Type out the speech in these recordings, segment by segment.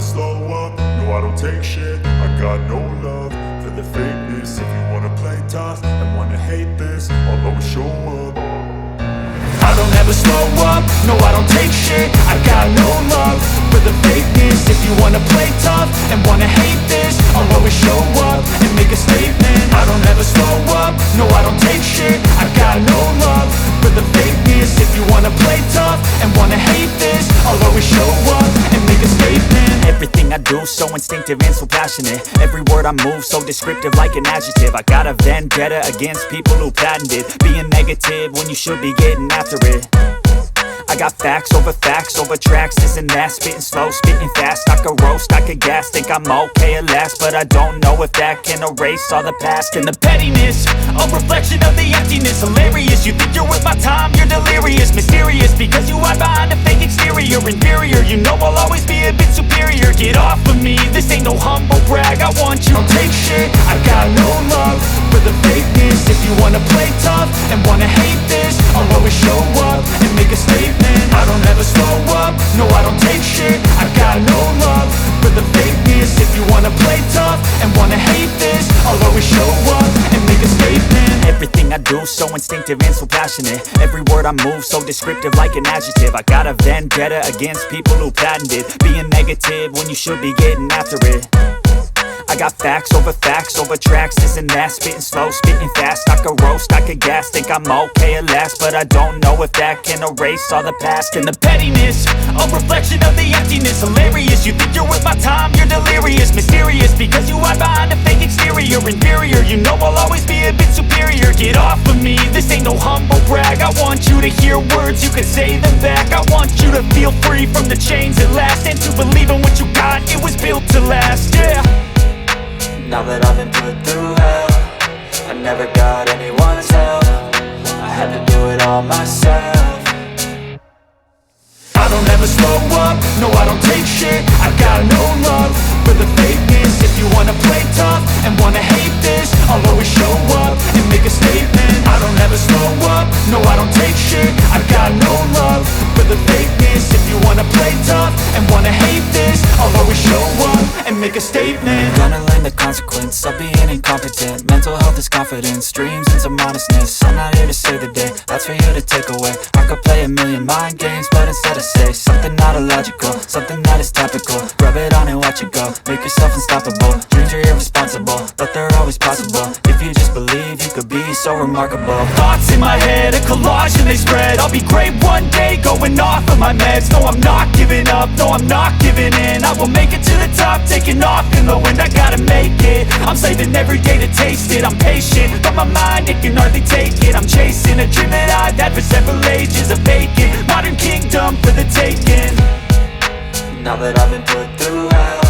never slow up, no I don't take shit. I got no love for the fakeness. If you wanna play tough and wanna hate this, I'll always show up. I don't ever slow up, no I don't take shit. I got no love for the fakeness. If you wanna play tough and wanna hate this, I'll always show up and make a statement. I don't ever slow up, no I don't take shit. I got no love for the fakeness. If you wanna play tough and wanna hate this, I'll always show up and make a statement. Everything I do so instinctive and so passionate. Every word I move so descriptive like an adjective. I got a vendetta against people who patented being negative when you should be getting after it. I got facts over tracks, this and that. Spitting slow, spitting fast. I could roast, I could gas. Think I'm okay at last, but I don't know if that can erase all the past. And the pettiness, a reflection of the emptiness. Hilarious, you think you're worth my time, you're delirious. Mysterious, because you hide behind a fake exterior. Inferior, you know I'll always be a bit superior. Get off of me, this ain't no humble brag. I want you, don't take shit. I got no love for the fakeness. If you wanna play tough and wanna hate this, I'll always show up and make a statement. I don't ever slow up, no I don't take shit. I got no love for the fakeness. If you wanna play tough and wanna hate this, I'll always show up and make a statement. Everything I do so instinctive and so passionate. Every word I move so descriptive like an adjective. I got a vendetta against people who patented being negative when you should be getting after it. I got facts over tracks, this and that. Spitting slow, spitting fast. I could roast, I could gas. Think I'm okay at last, but I don't know if that can erase all the past. And the pettiness, a reflection of the emptiness. Hilarious, you think you're worth my time, you're delirious. Mysterious, because you hide behind a fake exterior. Inferior, you know I'll always be a bit superior. Get off of me, this ain't no humble brag. I want you to hear words, you can say them back. I want you to feel free from the chains at last, and to believe in what you got, it was built to last, yeah. Now that I've been put through hell, I never got anyone's help. I had to do it all myself. I don't ever slow up, no I don't take shit. I got no love for the fakeness. If you wanna play tough and wanna hate this, I'll always show up and make a statement. I don't ever slow up, no I don't take shit. I got no love for the fakeness. If you wanna play tough and wanna hate this, I'll always show up and make a statement. Gonna learn the consequence of being incompetent. Mental health is confidence, dreams and some modestness. I'm not here to save the day, that's for you to take away. I could play a million mind games, but instead I say something not illogical, something that is topical. Rub it on and watch it go, make yourself unstoppable. Dreams are irresponsible, but they're always possible. If you just believe, you could be so remarkable. Thoughts in my head, a collage and they spread. I'll be great one day, going off of my meds. No I'm not giving up, no I'm not giving in. I will make it to the top, taking off in the wind. I gotta make it, I'm saving every day to taste it. I'm patient, but my mind, it can hardly take it. I'm chasing a dream that I've had for several ages. A vacant, modern kingdom for the taking. Now that I've been put through hell,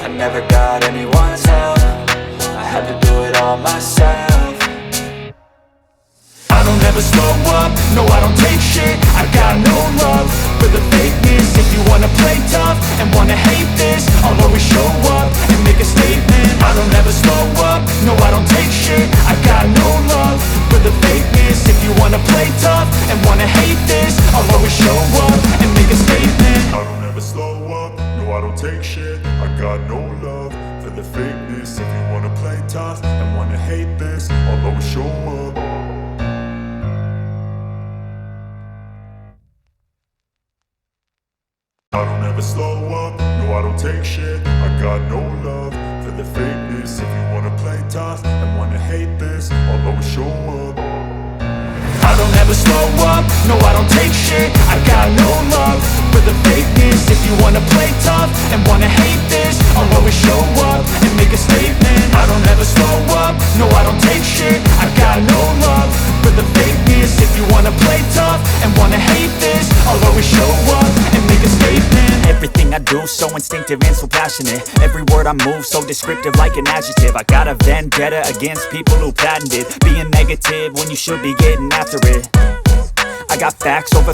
I never got anyone's help. I had to do it all myself. I don't ever slow up, no I don't take shit. I got no love for the fakeness. If you wanna play tough and wanna hate this, I'll always show up and make a statement. I don't ever slow up, no I don't take shit. I got no love for the fakeness. If you wanna play tough and wanna hate this, I'll always show up and make a statement. I don't ever slow up, no I don't take shit. I got no love for the fakeness. If you wanna play tough and wanna hate this, I'll always show up. I don't ever slow up, no I don't take shit. I got no love for the fakeness. If you wanna play tough and wanna hate this, I'll always show up. I don't ever slow up, no I don't take shit. I got no love for the fakeness. If you wanna play tough and wanna hate this, I'll always show up and make a statement. I don't ever slow up, no I don't take shit. I got no love for the fakeness. If you wanna play tough and wanna hate this, I'll always show up and make a statement. Everything I do so instinctive and so passionate. Every word I move so descriptive like an adjective. I got a vendetta against people who patented being negative when you should be getting after it. I got facts over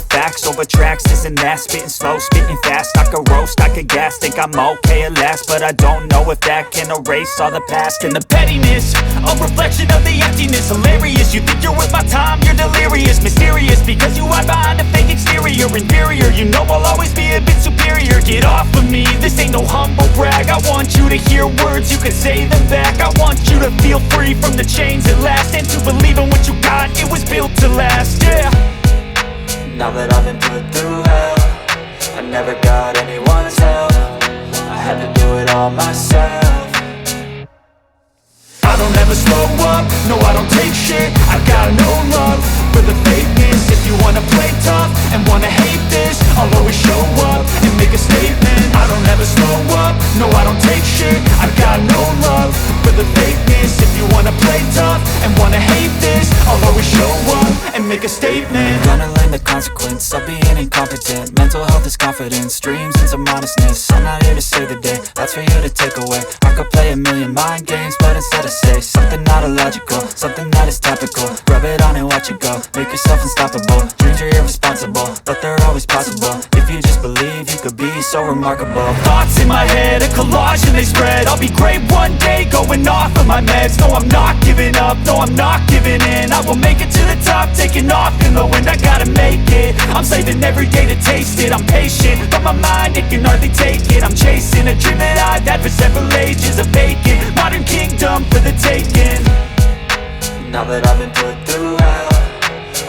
tracks, this and that. Spitting slow, spitting fast, I could roast, I could gas. Think I'm okay at last, but I don't know if that can erase all the past. And the pettiness, a reflection of the emptiness. Hilarious, you think you're worth my time, you're delirious. Mysterious, because you hide behind a fake exterior. Inferior, you know I'll always be a bit superior. Get off of me, this ain't no humble brag. I want you to hear words, you can say them back. I want you to feel free from the chains at last, and to believe in what you got, it was built to last, yeah. Now that I've been put through hell, I never got anyone's help, I had to do it all myself. I don't ever slow up, no I don't take shit. I got no love for the fakeness. If you wanna play tough and wanna hate this, I'll always show up and make a statement. I don't ever slow up, no I don't take shit. I got no love for the fakeness. If you wanna play tough and wanna hate this, I'll always show up and make a statement. Gonna learn the consequence of being incompetent. Mental health is confidence, dreams into modestness. I'm not here to save the day, that's for you to take away. I could play a million mind games, but instead I say something not illogical, something that is topical. Rub it on and watch it go, make yourself unstoppable. Dreams are irresponsible, but they're always possible. If you just believe, you could be so remarkable. Thoughts in my head, a collage and they spread. I'll be great one day, going off of my meds. No, I'm not giving up, no, I'm not giving in. I will make it to the top, taking off in the wind. I gotta make it, I'm saving every day to taste it. I'm patient, but my mind, it can hardly take it. I'm chasing a dream that I've had for several ages. A vacant, modern kingdom for the taking. Now that I've been put through hell,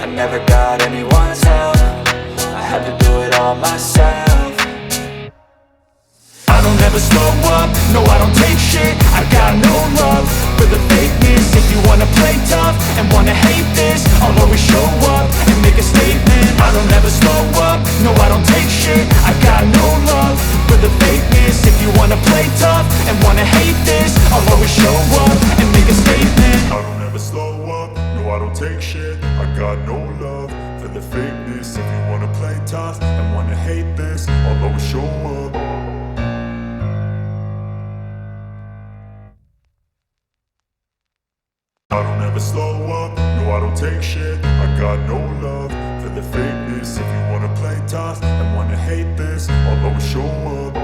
I never got anyone's help, I had to do it all myself. I don't ever slow up, no I don't take shit. I got no love for the fakeness. If you wanna play tough and wanna hate this, I'll always show up and make a statement. I don't ever slow up, no I don't take shit. I got no love for the fakeness. If you wanna play tough and wanna hate this, I'll always show up and make a statement. I don't ever slow up, no I don't take shit. I got no love for the fakeness. If you wanna play tough and wanna hate this, I'll always show up. I don't ever slow up, no I don't take shit. I got no love for the fakeness. If you wanna play tough and wanna hate this, I'll always show up.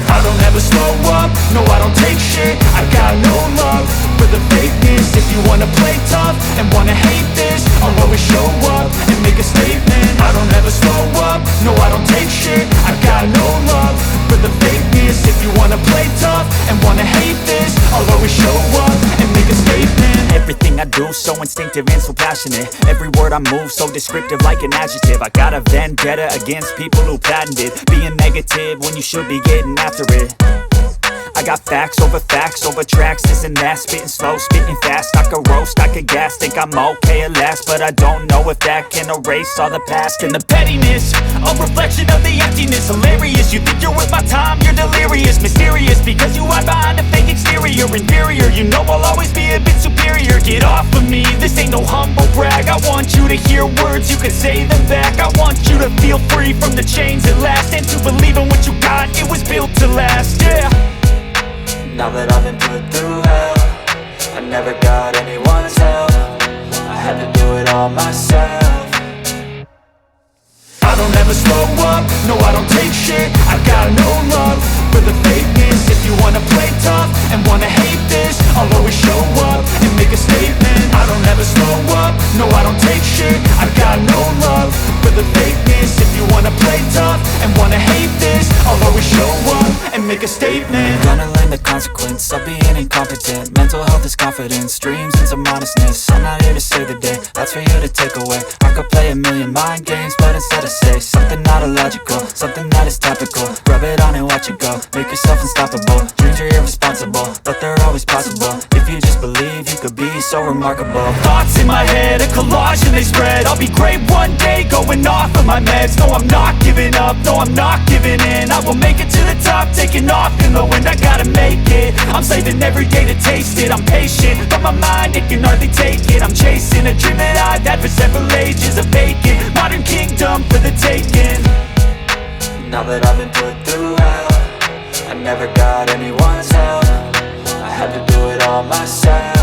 I don't ever slow up, no I don't take shit. I got no love for the fakeness. If you wanna play tough and wanna hate this, I'll always show up and make a statement. I don't ever slow up, no I don't take shit. I got no love for the fakeness. If you wanna play tough and wanna hate this, I'll always show up and make a statement. Everything I do so instinctive and so passionate. Every word I move so descriptive like an adjective. I got a vendetta against people who patented being negative when you should be getting after it. I got facts over tracks, this and that. Spitting slow, spitting fast, I could roast, I could gas. Think I'm okay at last, but I don't know if that can erase all the past. And the pettiness, a reflection of the emptiness. Hilarious, you think you're worth my time, you're delirious. Mysterious, because you hide behind a fake exterior. Inferior, you know I'll always be a bit superior. Get off of me, this ain't no humble brag. I want you to hear words, you can say them back. I want you to feel free from the chains at last, and to believe in what you got, it was built to last, yeah. Now that I've been put through hell, I never got anyone's help, I had to do it all myself. I don't ever slow up, no I don't take shit. I got no love for the fakeness. If you wanna play tough and wanna hate this, I'll always show up and make a statement. I don't ever slow up, no I don't take shit. I got no love for the fakeness. If you wanna play tough and wanna hate this, I'll always show up and make a statement. Gonna learn the consequence of being incompetent. Mental health is confidence, dreams into modestness. I'm not here to save the day, that's for you to take away. I could play a million mind games, but instead I say something not illogical, something that is topical. Rub it on and watch it go, make yourself unstoppable. Dreams are irresponsible, but they're always possible. If you just believe, you could be so remarkable. Thoughts in my head, a collage and they spread. I'll be great one day, going off of my meds. No, I'm not giving up, no, I'm not giving in. I will make it to the top, taking off in the wind. I gotta make it, I'm saving every day to taste it. I'm patient, but my mind, it can hardly take it. I'm chasing a dream that I've had for several ages. A vacant, modern kingdom for the taking. Now that I've been put through hell, I never got anyone's help, I had to do it all myself.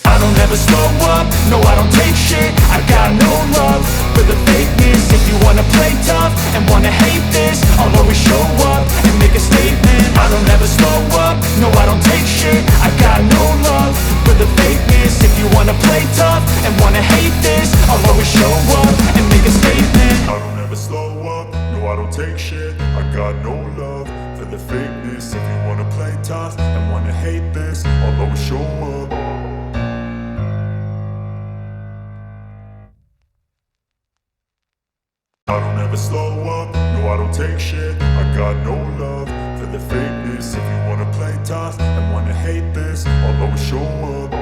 I don't never slow up, no I don't take shit. I got no love for the fakeness. If you wanna play tough and wanna hate this, I'll always show up and make a statement. I don't ever slow up, no I don't take shit. I got no love for the fakeness. If you wanna play tough and wanna hate this, I'll always show up and make a statement. I don't ever slow up, no I don't take shit. I got no love for the fakeness. If you wanna play tough and wanna hate this, I'll always show up. I don't ever slow up, no I don't take shit. I got no love for the fakeness. If you wanna play tough and wanna hate this, I'll always show up.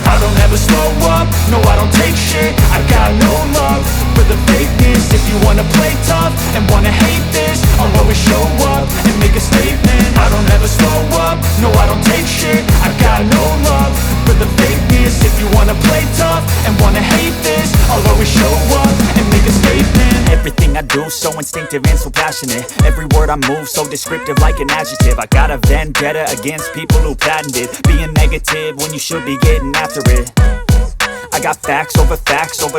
I don't ever slow up, no I don't take shit. I got no love for the fakeness. If you wanna play tough and wanna hate this, I'll always show up and make a statement. I don't ever slow up, no I don't take shit. I got no love for the fakeness. If you wanna play tough and wanna hate this, I'll always show up and make a statement. Everything I do so instinctive and so passionate. Every word I move so descriptive like an adjective. I got a vendetta against people who patented being negative when you should be getting after it. I got facts over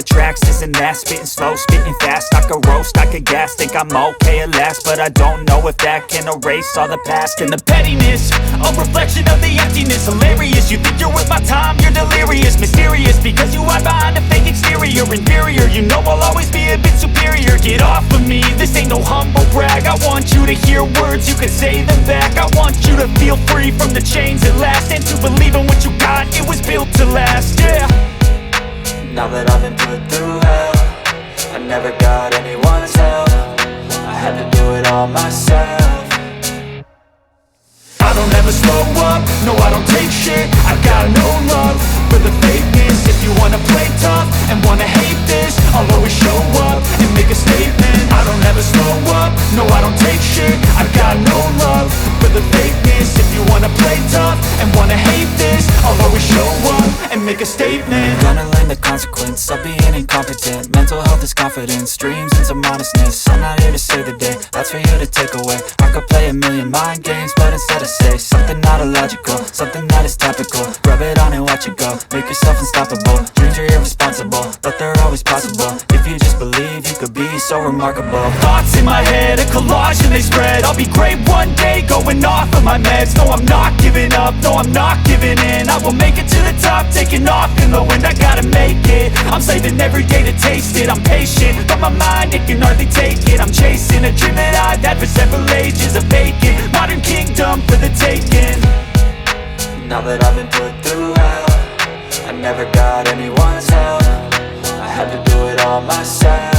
tracks, this and that. Spitting slow, spitting fast. I could roast, I could gas. Think I'm okay at last, but I don't know if that can erase all the past. And the pettiness, a reflection of the emptiness. Hilarious, you think you're worth my time, you're delirious. Mysterious, because you hide behind a fake exterior. Inferior, you know I'll always be a bit superior. Get off of me, this ain't no humble brag. I want you to hear words, you can say them back. I want you to feel free from the chains at last, and to believe in what you got, it was built to last, yeah. Now that I've been put through hell, I never got anyone's help. I had to do it all myself. I don't ever slow up, no I don't take shit. I got no love for the fakeness. If you wanna play tough and wanna hate this, I'll always show up and make a statement. I don't ever slow up, no I don't take shit. I got no love for the fakeness. If you wanna play tough and wanna hate this, I'll always show up and make a statement. Gonna learn the consequence of being incompetent. Mental health is confidence, dreams into modestness. I'm not here to save the day, that's for you to take away. I could play a million mind games, but instead I say something not illogical, something that is topical. Rub it on and watch it go, make yourself unstoppable. Dreams are irresponsible, but they're always possible. If you just believe, you could be so remarkable. Thoughts in my head, a collage and they spread. I'll be great one day, going off of my meds. No, I'm not giving up, no, I'm not giving in. I will make it to the top, taking off in the wind. I gotta make it, I'm saving every day to taste it. I'm patient, but my mind, it can hardly take it. I'm chasing a dream that I've had for several ages. A vacant, modern kingdom for the taking. Now that I've been put through hell, I never got anyone's help. I had to do it all myself.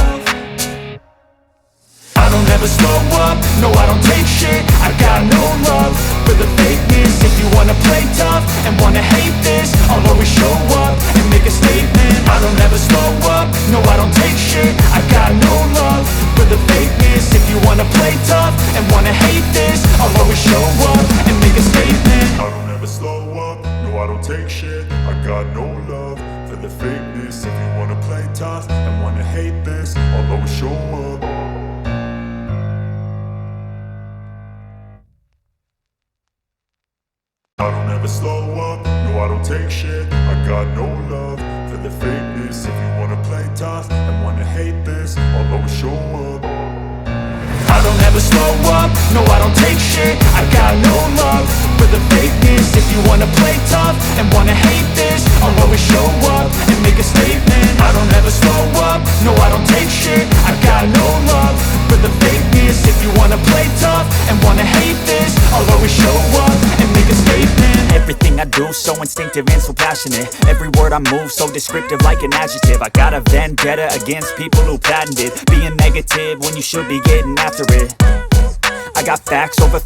I don't ever slow up, no I don't take shit. I got no love for the fakeness. If you wanna play tough and wanna hate this, I'll always show up and make a statement. I don't ever slow up, no I don't take shit. I got no love for the fakeness. If you wanna play tough and wanna hate this, I'll always show up and make a statement. I don't ever slow up, no I don't take shit. I got no love for the fakeness. If you wanna play tough and wanna hate this, I'll always show up. I don't ever slow up, no I don't take shit. I got no love for the fakeness. If you wanna play tough and wanna hate this, I'll always show up. I don't ever slow up, no I don't take shit. I got no love for the fakeness. If you wanna play tough and wanna hate this, I'll always show up and make a statement. I don't ever slow up, no I don't take shit. I got no love for the fakeness. If you wanna play tough and wanna hate this, I'll always show up and make a statement. Everything I do so instinctive and so passionate. Every word I move so descriptive like an adjective. I got a vendetta against people who patented being negative when you should be getting after it. I got facts over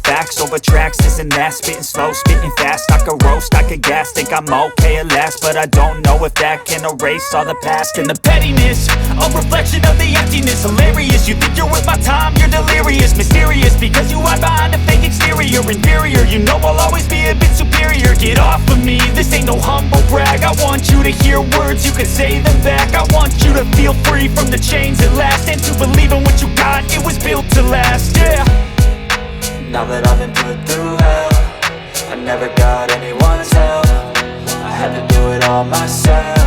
tracks, this and that. Spitting slow, spitting fast. I could roast, I could gas. Think I'm okay at last, but I don't know if that can erase all the past. And the pettiness, a reflection of the emptiness. Hilarious, you think you're worth my time, you're delirious. Mysterious, because you hide behind a fake exterior. Inferior, you know I'll always be a bit superior. Get off of me, this ain't no humble brag. I want you to hear words, you can say them back. I want you to feel free from the chains at last, and to believe in what you got, it was built to last, yeah. Now that I've been put through hell, I never got anyone's help. I had to do it all all myself.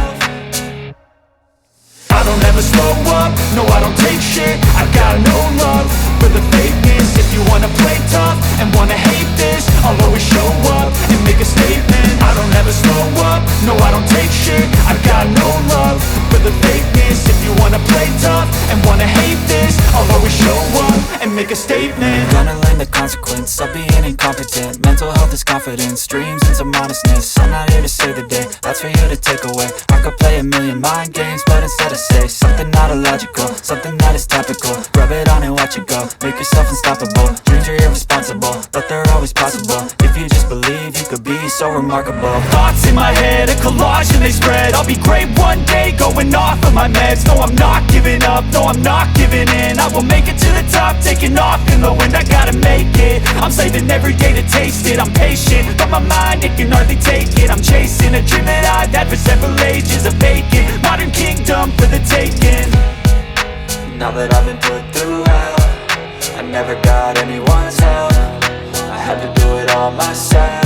I don't ever slow up, no I don't take shit. I got no love for the fakeness. If you wanna play tough and wanna hate this, I'll always show up and make a statement. I don't ever slow up, no I don't take shit. I got no love for the fakeness. If you wanna play tough and wanna hate this, I'll always show up and make a statement. Gonna learn the consequence of being incompetent. Mental health is confidence, dreams into modestness. I'm not here to save the day, that's for you to take away. I could play a million mind games, but instead I say something not illogical, something that is topical. Rub it on and watch it go, make yourself unstoppable. Dreams are irresponsible, but they're always possible. If you just believe, you could be so remarkable. Thoughts in my head, a collage and they spread. I'll be great one day, going off of my meds. No, I'm not giving up, no, I'm not giving in. I will make it to the top, taking off in the wind. I gotta make it, I'm saving every day to taste it. I'm patient, but my mind, it can hardly take it. I'm chasing a dream that I've had for several ages. A vacant, modern kingdom for the taking. Now that I've been put through hell, I never got anyone's help. I had to do it all myself.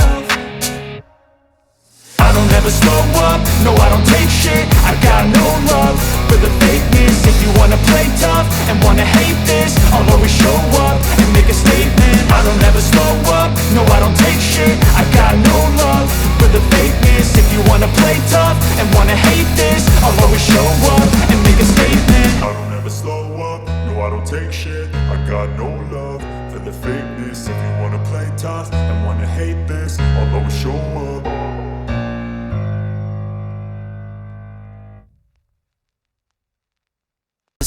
I don't ever slow up, no I don't take shit. I got no love for the fakeness. If you wanna play tough and wanna hate this, I'll always show up and make a statement. I don't ever slow up, no I don't take shit. I got no love for the fakeness. If you wanna play tough and wanna hate this, I'll always show up and make a statement. I don't ever slow up, no I don't take shit. I got no love for the fakeness. If you wanna play tough and wanna hate this, I'll always show up.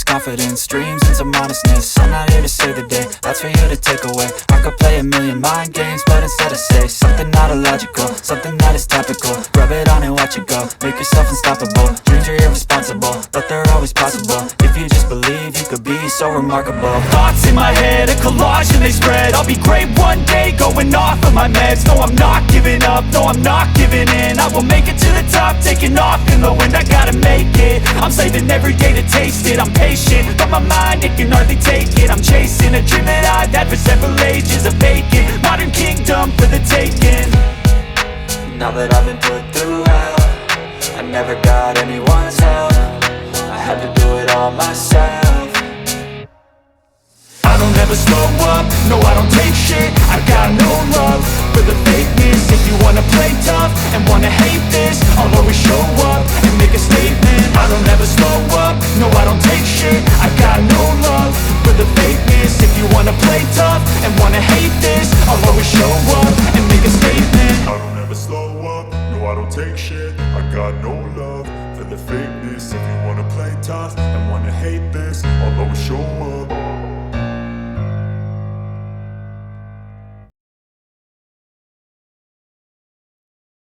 Confidence, dreams into modestness. I'm not here to save the day, that's for you to take away. I could play a million mind games, but instead I say something not illogical, something that is topical. Rub it on and watch it go, make yourself unstoppable. Dreams are irresponsible, but they're always possible. If you just believe, you could be so remarkable. Thoughts in my head, a collage and they spread. I'll be great one day, going off of my meds. No, I'm not giving up, no, I'm not giving in. I will make it to the top, taking off in the wind. I gotta make it, I'm saving every day to taste it. I'm patient, but my mind, it can hardly take it. I'm chasing a dream that I've had for several ages. A vacant, modern kingdom for the taking. Now that I've been put through hell, I never got anyone's help. I had to do it all myself. I don't ever slow up, no I don't take shit. I got no love for the fakeness. If you wanna play tough and wanna hate this, I'll always show up and make a statement. I don't ever slow up, no I don't take shit. I got no love for the fakeness. If you wanna play tough and wanna hate this, I'll always show up and make a statement. I don't ever slow up, no I don't take shit. I got no love for the fakeness. If you wanna play tough and wanna hate this, I'll always show up.